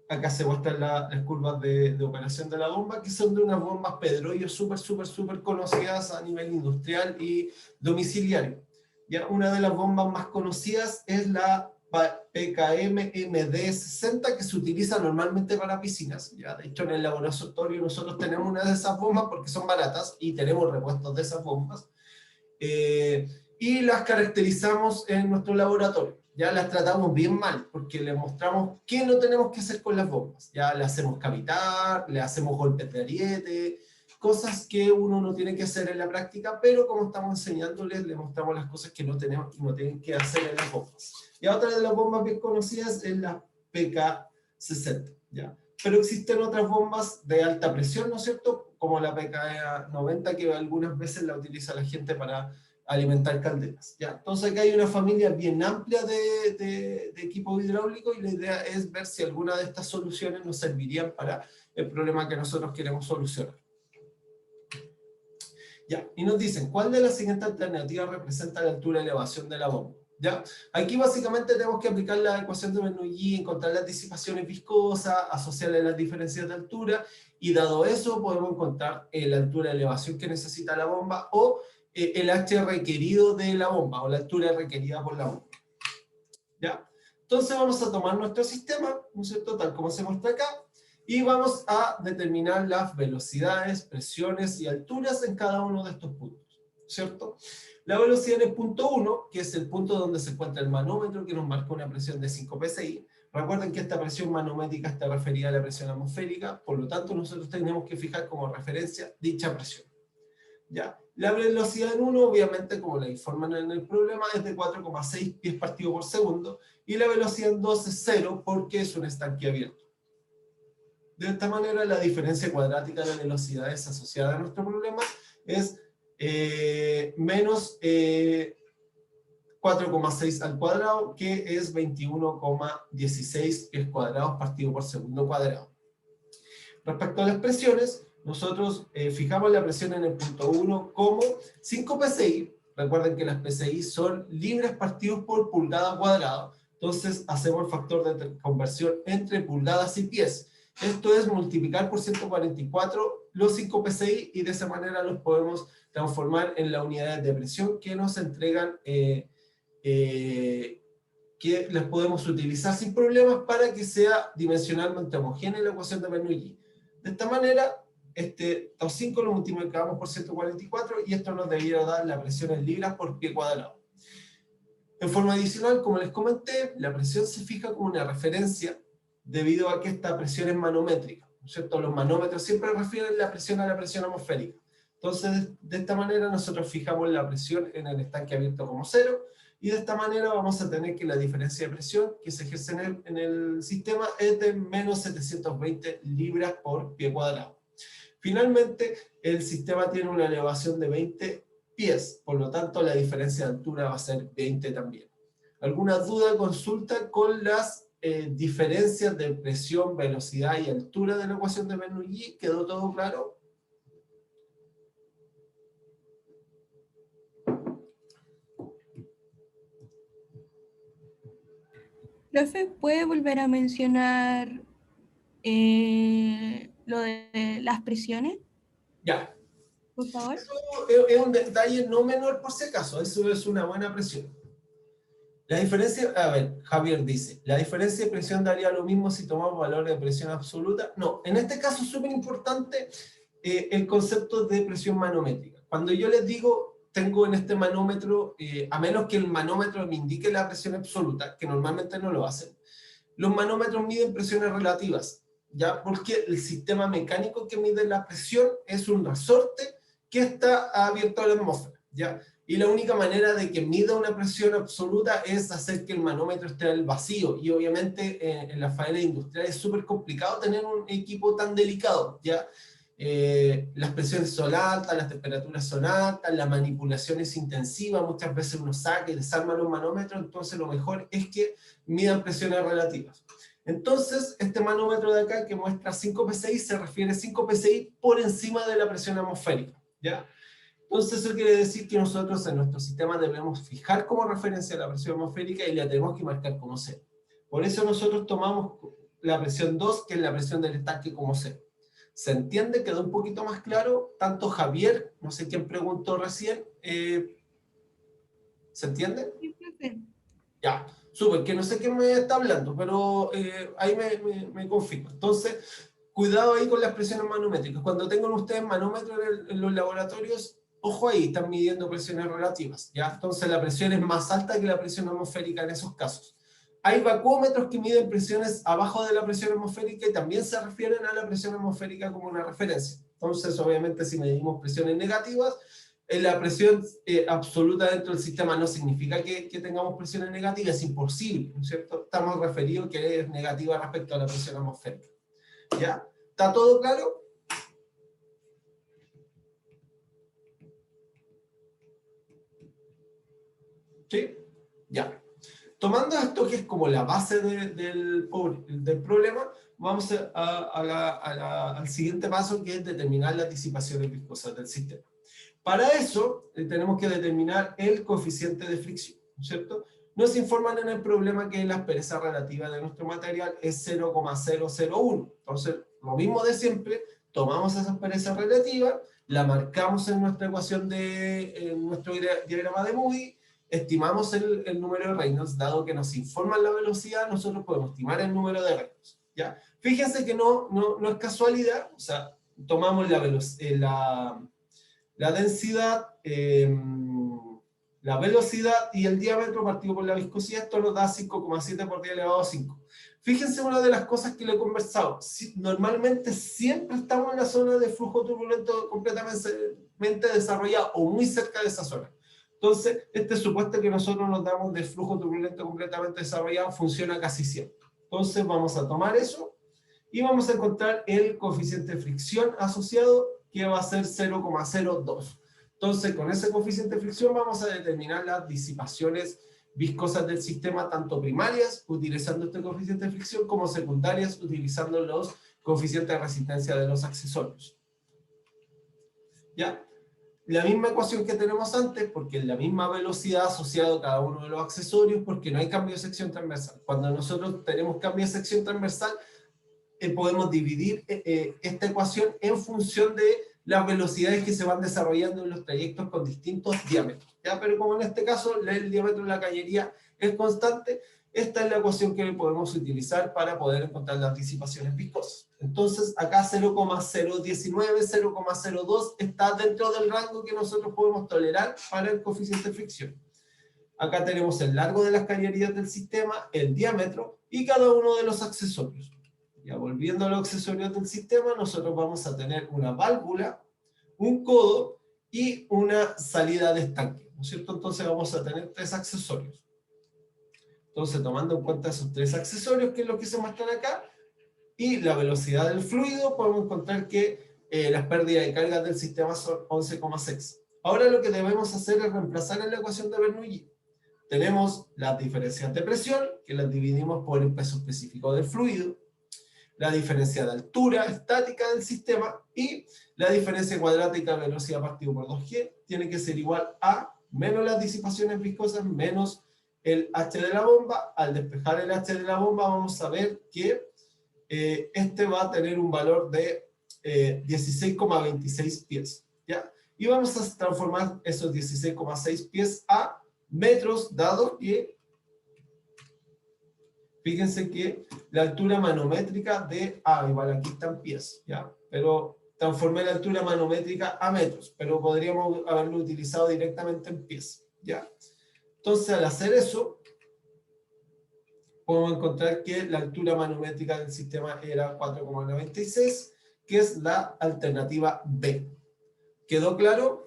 acá se muestran las curvas de operación de la bomba, que son de unas bombas Pedroyo súper conocidas a nivel industrial y domiciliario. ¿Ya? Una de las bombas más conocidas es la PKM MD60, que se utiliza normalmente para piscinas. ¿Ya? De hecho, en el laboratorio nosotros tenemos una de esas bombas porque son baratas y tenemos repuestos de esas bombas. Y las caracterizamos en nuestro laboratorio. Ya las tratamos bien mal, porque les mostramos qué no tenemos que hacer con las bombas. Ya le hacemos cavitar, le hacemos golpes de ariete, cosas que uno no tiene que hacer en la práctica, pero como estamos enseñándoles, les mostramos las cosas que no tienen que hacer en las bombas. Y otra de las bombas bien conocidas es la PK60. ¿Ya? Pero existen otras bombas de alta presión, ¿no es cierto? Como la PK90, que algunas veces la utiliza la gente para alimentar calderas. ¿Ya? Entonces acá hay una familia bien amplia de equipos hidráulicos, y la idea es ver si alguna de estas soluciones nos servirían para el problema que nosotros queremos solucionar. ¿Ya? Y nos dicen, ¿cuál de las siguientes alternativas representa la altura de elevación de la bomba? ¿Ya? Aquí básicamente tenemos que aplicar la ecuación de Bernoulli, encontrar las disipaciones viscosas, asociarle las diferencias de altura, y dado eso podemos encontrar la altura de elevación que necesita la bomba, o el H requerido de la bomba, o la altura requerida por la bomba. ¿Ya? Entonces vamos a tomar nuestro sistema, ¿no es cierto?, tal como se muestra acá, y vamos a determinar las velocidades, presiones y alturas en cada uno de estos puntos, ¿cierto? La velocidad en el punto 1, que es el punto donde se encuentra el manómetro, que nos marca una presión de 5 psi. Recuerden que esta presión manométrica está referida a la presión atmosférica, por lo tanto nosotros tenemos que fijar como referencia dicha presión. ¿Ya? La velocidad en 1, obviamente, como la informan en el problema, es de 4,6 pies partido por segundo, y la velocidad en 2 es 0 porque es un estanque abierto. De esta manera, la diferencia cuadrática de velocidades asociada a nuestro problema es menos 4,6 al cuadrado, que es 21,16 pies cuadrados partido por segundo cuadrado. Respecto a las presiones, nosotros fijamos la presión en el punto 1 como 5 psi. Recuerden que las psi son libras partidos por pulgada cuadrada. Entonces hacemos el factor de conversión entre pulgadas y pies. Esto es multiplicar por 144 los 5 psi, y de esa manera los podemos transformar en las unidades de presión que nos entregan, que las podemos utilizar sin problemas para que sea dimensionalmente homogénea la ecuación de Bernoulli. De esta manera, estos 5 lo multiplicamos por 144, y esto nos debiera dar la presión en libras por pie cuadrado. En forma adicional, como les comenté, la presión se fija como una referencia debido a que esta presión es manométrica, ¿no es cierto? Los manómetros siempre refieren la presión a la presión atmosférica. Entonces, de esta manera nosotros fijamos la presión en el estanque abierto como 0, y de esta manera vamos a tener que la diferencia de presión que se ejerce en el sistema es de menos 720 libras por pie cuadrado. Finalmente, el sistema tiene una elevación de 20 pies, por lo tanto la diferencia de altura va a ser 20 también. ¿Alguna duda? Consulta con las diferencias de presión, velocidad y altura de la ecuación de Bernoulli. ¿Quedó todo claro? Profe, ¿puede volver a mencionar lo de las presiones, Ya. por favor? Eso es un detalle no menor por si acaso, eso es una buena presión. La diferencia, a ver, Javier dice, ¿la diferencia de presión daría lo mismo si tomamos valores de presión absoluta? No, en este caso es súper importante el concepto de presión manométrica. Cuando yo les digo, tengo en este manómetro, a menos que el manómetro me indique la presión absoluta, que normalmente no lo hacen, los manómetros miden presiones relativas, ¿ya? Porque el sistema mecánico que mide la presión es un resorte que está abierto a la atmósfera, ¿ya? Y la única manera de que mida una presión absoluta es hacer que el manómetro esté al vacío, y obviamente en la faena industrial es súper complicado tener un equipo tan delicado, ¿ya? Las presiones son altas, las temperaturas son altas, la manipulación es intensiva, muchas veces uno saca y desarma los manómetros, entonces lo mejor es que midan presiones relativas. Entonces, este manómetro de acá que muestra 5 psi se refiere a 5 psi por encima de la presión atmosférica, ¿ya? Entonces eso quiere decir que nosotros en nuestro sistema debemos fijar como referencia la presión atmosférica y la tenemos que marcar como cero. Por eso nosotros tomamos la presión 2, que es la presión del estanque, como cero. ¿Se entiende? ¿Quedó un poquito más claro? Tanto Javier, no sé quién preguntó recién, ¿se entiende? Sí, profe. Ya, súper, que no sé quién me está hablando, pero ahí me confirmo. Entonces, cuidado ahí con las presiones manométricas. Cuando tengan ustedes manómetros en los laboratorios, ojo ahí, están midiendo presiones relativas, ¿ya? Entonces la presión es más alta que la presión atmosférica en esos casos. Hay vacuómetros que miden presiones abajo de la presión atmosférica y también se refieren a la presión atmosférica como una referencia. Entonces, obviamente, si medimos presiones negativas, la presión absoluta dentro del sistema no significa que tengamos presiones negativas, es imposible, ¿no es cierto? Estamos referidos que es negativa respecto a la presión atmosférica. ¿Ya? ¿Está todo claro? ¿Sí? Ya. Tomando esto que es como la base del problema, vamos al siguiente paso, que es determinar las disipaciones viscosas del sistema. Para eso tenemos que determinar el coeficiente de fricción, ¿no es cierto? Nos informan en el problema que la aspereza relativa de nuestro material es 0,001. Entonces, lo mismo de siempre, tomamos esa aspereza relativa, la marcamos en nuestra ecuación en nuestro diagrama de Moody, estimamos el número de Reynolds, dado que nos informan la velocidad, nosotros podemos estimar el número de Reynolds, ¿ya? Fíjense que no es casualidad, o sea, tomamos la densidad, la velocidad y el diámetro partido por la viscosidad, esto nos da 5,7 por 10 elevado a 5. Fíjense una de las cosas que le he conversado, normalmente siempre estamos en la zona de flujo turbulento completamente desarrollada o muy cerca de esa zona. Entonces, este supuesto que nosotros nos damos de flujo turbulento completamente desarrollado funciona casi siempre. Entonces vamos a tomar eso y vamos a encontrar el coeficiente de fricción asociado, que va a ser 0,02. Entonces, con ese coeficiente de fricción vamos a determinar las disipaciones viscosas del sistema, tanto primarias, utilizando este coeficiente de fricción, como secundarias, utilizando los coeficientes de resistencia de los accesorios. ¿Ya? La misma ecuación que tenemos antes, porque es la misma velocidad asociada a cada uno de los accesorios, porque no hay cambio de sección transversal. Cuando nosotros tenemos cambio de sección transversal, podemos dividir esta ecuación en función de las velocidades que se van desarrollando en los trayectos con distintos diámetros, ¿ya? Pero como en este caso el diámetro de la cañería es constante, esta es la ecuación que podemos utilizar para poder encontrar las disipaciones viscosas. Entonces acá 0,019, 0,02 está dentro del rango que nosotros podemos tolerar para el coeficiente de fricción. Acá tenemos el largo de las cañerías del sistema, el diámetro y cada uno de los accesorios. Ya volviendo a los accesorios del sistema, nosotros vamos a tener una válvula, un codo y una salida de estanque. ¿no es cierto? Entonces vamos a tener tres accesorios. Entonces, tomando en cuenta esos tres accesorios, que es lo que se muestran acá, y la velocidad del fluido, podemos encontrar que las pérdidas de carga del sistema son 11,6. Ahora lo que debemos hacer es reemplazar en la ecuación de Bernoulli. Tenemos las diferencias de presión, que las dividimos por el peso específico del fluido, la diferencia de altura estática del sistema y la diferencia cuadrática de velocidad partido por 2G tiene que ser igual a menos las disipaciones viscosas menos el H de la bomba. Al despejar el H de la bomba vamos a ver que este va a tener un valor de 16,26 pies, ¿ya? Y vamos a transformar esos 16,6 pies a metros, dado que fíjense que la altura manométrica de igual aquí están pies, ¿ya? Pero transformé la altura manométrica a metros, pero podríamos haberlo utilizado directamente en pies, ¿ya? Entonces, al hacer eso, podemos encontrar que la altura manométrica del sistema era 4,96, que es la alternativa B. ¿Quedó claro?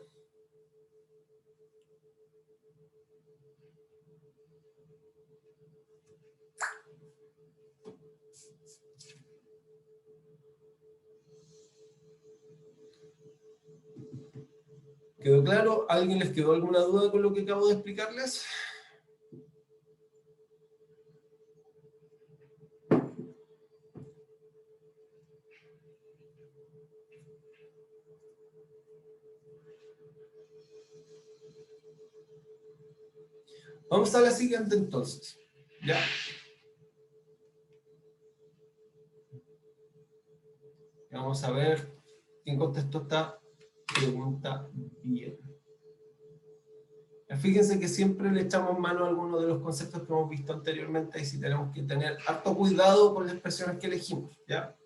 ¿Quedó claro? ¿A alguien les quedó alguna duda con lo que acabo de explicarles? Vamos a la siguiente entonces, ¿ya? Vamos a ver quién contestó esta pregunta bien. Fíjense que siempre le echamos mano a algunos de los conceptos que hemos visto anteriormente y si tenemos que tener harto cuidado con las expresiones que elegimos, ¿ya?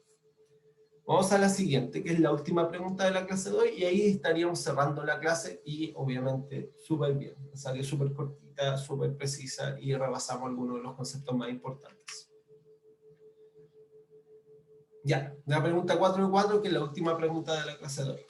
Vamos a la siguiente, que es la última pregunta de la clase de hoy, y ahí estaríamos cerrando la clase y obviamente súper bien. Salió súper cortita, súper precisa y rebasamos algunos de los conceptos más importantes. Ya, la pregunta 4 de 4, que es la última pregunta de la clase de hoy.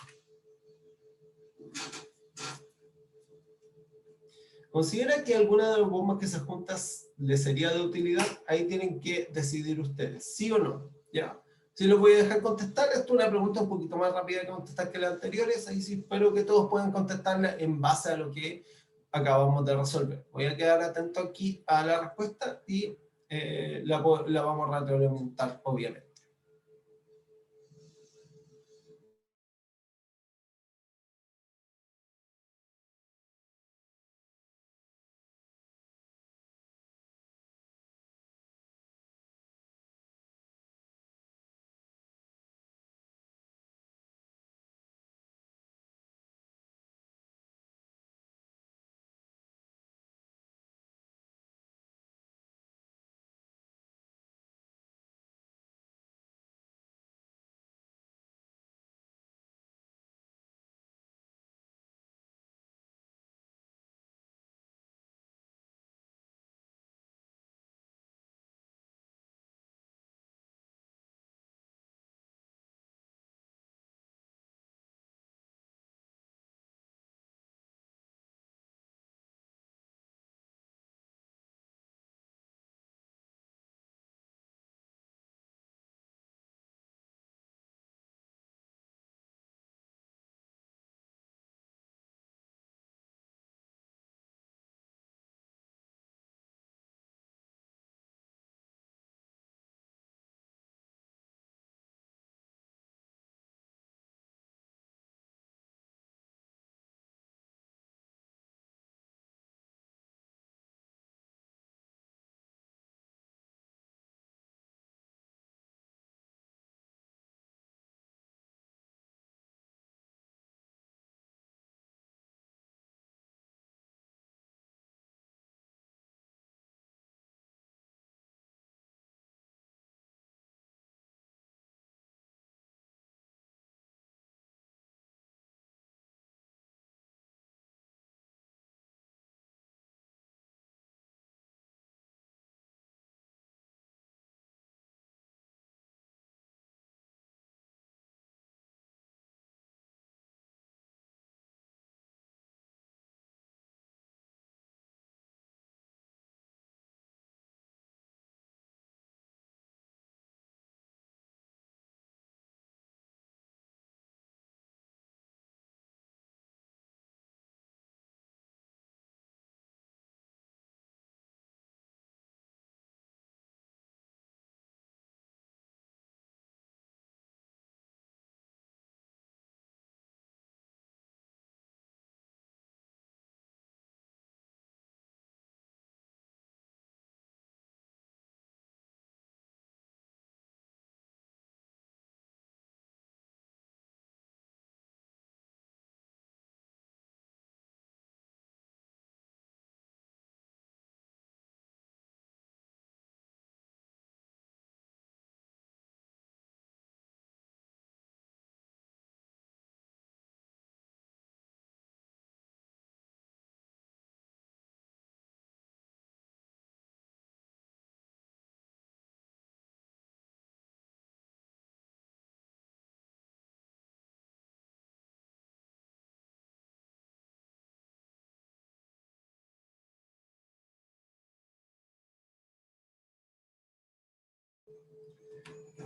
¿Considera que alguna de las bombas que se juntan les sería de utilidad? Ahí tienen que decidir ustedes, ¿sí o no? ¿Ya? Si los voy a dejar contestar, esto es una pregunta un poquito más rápida de contestar que las anteriores, ahí sí espero que todos puedan contestarla en base a lo que acabamos de resolver. Voy a quedar atento aquí a la respuesta y la vamos a retroalimentar, obviamente.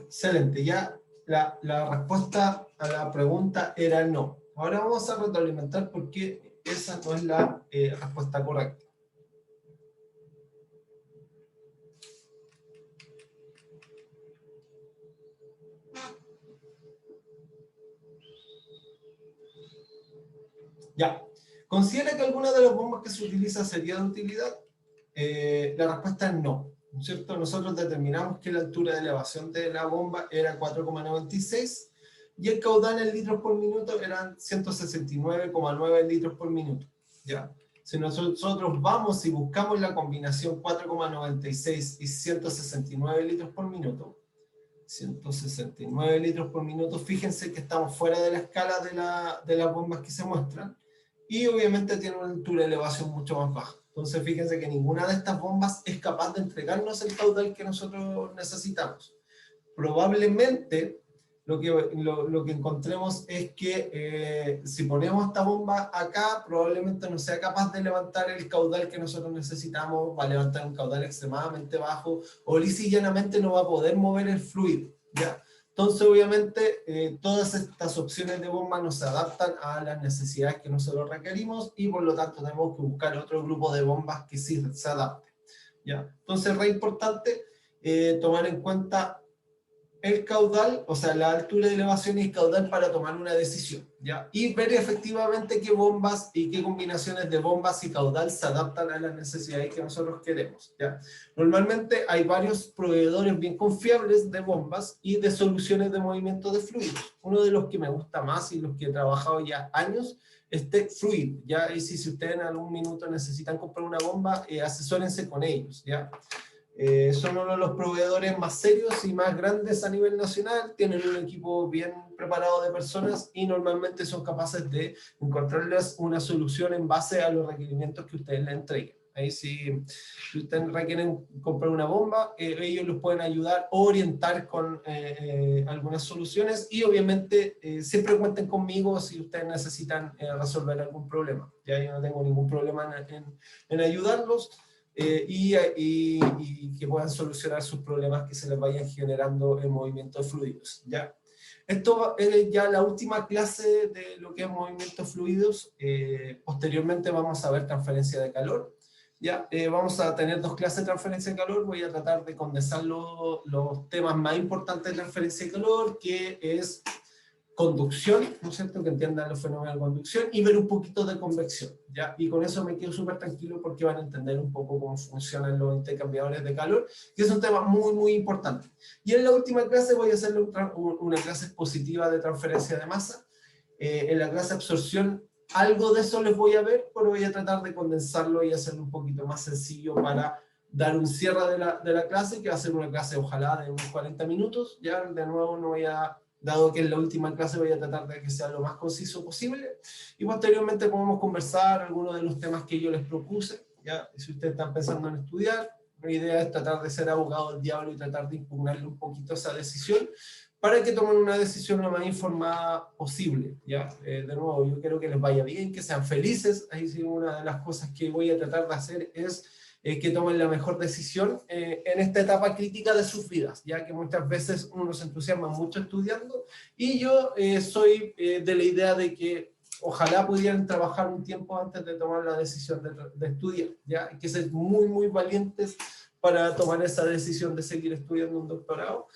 Excelente, ya la respuesta a la pregunta era no. Ahora vamos a retroalimentar porque esa no es la respuesta correcta. Ya. ¿Considera que alguna de las bombas que se utiliza sería de utilidad? La respuesta es no. ¿No es cierto? Nosotros determinamos que la altura de elevación de la bomba era 4,96 y el caudal en litros por minuto eran 169,9 litros por minuto. ¿Ya? Si nosotros vamos y buscamos la combinación 4,96 y 169 litros por minuto, 169 litros por minuto, fíjense que estamos fuera de la escala de las bombas que se muestran, y obviamente tiene una altura de elevación mucho más baja. Entonces fíjense que ninguna de estas bombas es capaz de entregarnos el caudal que nosotros necesitamos. Probablemente lo que encontremos es que si ponemos esta bomba acá, probablemente no sea capaz de levantar el caudal que nosotros necesitamos, va a levantar un caudal extremadamente bajo, o lisa y llanamente no va a poder mover el fluido, ¿ya? Entonces, obviamente, todas estas opciones de bomba no se adaptan a las necesidades que nosotros requerimos, y por lo tanto tenemos que buscar otro grupo de bombas que sí se adapten, ¿ya? Entonces, es re importante tomar en cuenta el caudal, o sea, la altura de elevación y el caudal para tomar una decisión, ¿ya? Y ver efectivamente qué bombas y qué combinaciones de bombas y caudal se adaptan a las necesidades que nosotros queremos, ¿ya? Normalmente hay varios proveedores bien confiables de bombas y de soluciones de movimiento de fluidos. Uno de los que me gusta más y los que he trabajado ya años es TechFluid, ¿ya? Y si ustedes en algún minuto necesitan comprar una bomba, asesórense con ellos, ¿ya? Son uno de los proveedores más serios y más grandes a nivel nacional, tienen un equipo bien preparado de personas y normalmente son capaces de encontrarles una solución en base a los requerimientos que ustedes le entreguen. Ahí si ustedes requieren comprar una bomba, ellos los pueden ayudar o orientar con algunas soluciones, y obviamente siempre cuenten conmigo si ustedes necesitan resolver algún problema. Ya yo no tengo ningún problema en ayudarlos. Y que puedan solucionar sus problemas que se les vayan generando en movimientos fluidos, ¿ya? Esto es ya la última clase de lo que es movimientos fluidos. Posteriormente vamos a ver transferencia de calor, ¿ya? Vamos a tener dos clases de transferencia de calor. Voy a tratar de condensar los temas más importantes de transferencia de calor, que es conducción, ¿no es cierto?, que entiendan los fenómenos de conducción, y ver un poquito de convección, ¿ya? Y con eso me quedo súper tranquilo porque van a entender un poco cómo funcionan los intercambiadores de calor, que es un tema muy, muy importante. Y en la última clase voy a hacerle una clase expositiva de transferencia de masa. En la clase absorción, algo de eso les voy a ver, pero voy a tratar de condensarlo y hacerlo un poquito más sencillo para dar un cierre de la clase, que va a ser una clase ojalá de unos 40 minutos. Ya de nuevo no voy a, dado que es la última clase, voy a tratar de que sea lo más conciso posible, y posteriormente podemos conversar algunos de los temas que yo les propuse, ¿ya? Si ustedes están pensando en estudiar, la idea es tratar de ser abogado del diablo y tratar de impugnarle un poquito esa decisión, para que tomen una decisión lo más informada posible, ¿ya? De nuevo, yo quiero que les vaya bien, que sean felices. Ahí sí, una de las cosas que voy a tratar de hacer es que tomen la mejor decisión en esta etapa crítica de sus vidas, ya que muchas veces uno se entusiasma mucho estudiando, y yo soy de la idea de que ojalá pudieran trabajar un tiempo antes de tomar la decisión de estudiar, ya, hay que ser muy, muy valientes para tomar esa decisión de seguir estudiando un doctorado,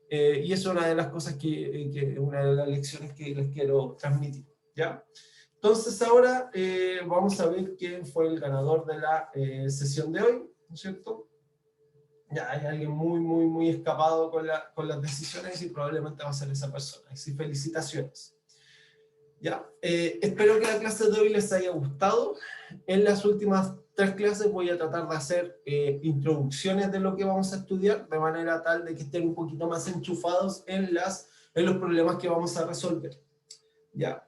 y es una de las cosas una de las lecciones que les quiero transmitir, ¿ya? Entonces ahora vamos a ver quién fue el ganador de la sesión de hoy, ¿no es cierto? Ya hay alguien muy, muy, muy escapado con las decisiones, y probablemente va a ser esa persona. Así, felicitaciones. Ya, espero que la clase de hoy les haya gustado. En las últimas 3 clases voy a tratar de hacer introducciones de lo que vamos a estudiar, de manera tal de que estén un poquito más enchufados en los problemas que vamos a resolver. Ya.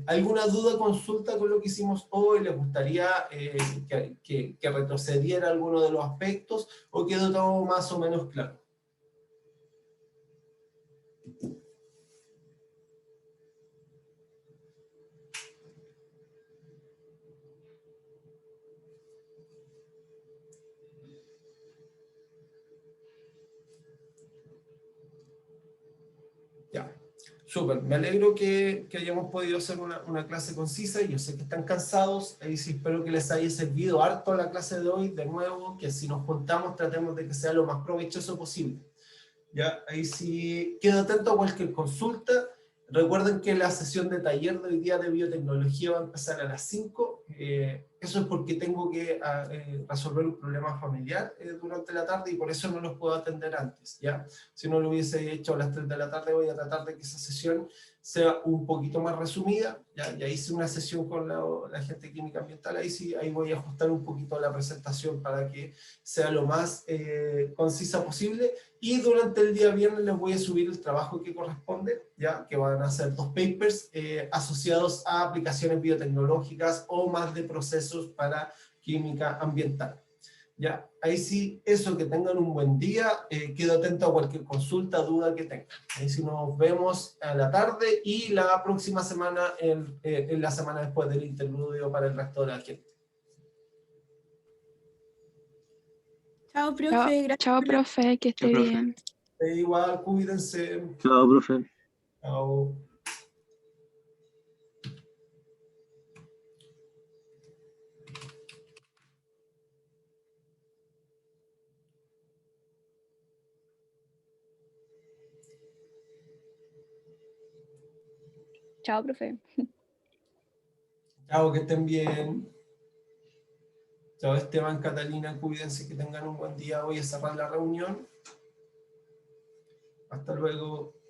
¿Alguna duda, consulta con lo que hicimos hoy? ¿Les gustaría que retrocediera alguno de los aspectos, o quedó todo más o menos claro? Ya, súper. Me alegro que hayamos podido hacer una clase concisa. Yo sé que están cansados. Ahí sí espero que les haya servido harto la clase de hoy. De nuevo, que si nos juntamos tratemos de que sea lo más provechoso posible. Ya, ahí sí quedo atento a cualquier consulta. Recuerden que la sesión de taller de hoy día de biotecnología va a empezar a las 5. Eso es porque tengo que resolver un problema familiar durante la tarde y por eso no los puedo atender antes. ¿Ya? Si no lo hubiese hecho a las 3 de la tarde, voy a tratar de que esa sesión sea un poquito más resumida. Ya hice una sesión con la gente de química ambiental, ahí sí, ahí voy a ajustar un poquito la presentación para que sea lo más concisa posible. Y durante el día viernes les voy a subir el trabajo que corresponde, ya que van a ser 2 papers asociados a aplicaciones biotecnológicas o más de procesos para química ambiental. Ya, ahí sí, eso, que tengan un buen día, quedo atento a cualquier consulta, duda que tengan. Ahí sí nos vemos a la tarde y la próxima semana, en la semana después del interludio para el resto de la gente. Chao, Chao, profe. Gracias chao, por la... profe, que esté Chao, profe. bien. Igual, cuídense. Chao, profe. Chao. Chao, profe. Chao, que estén bien. Chao, Esteban, Catalina, cuídense, que tengan un buen día. Voy a cerrar la reunión. Hasta luego.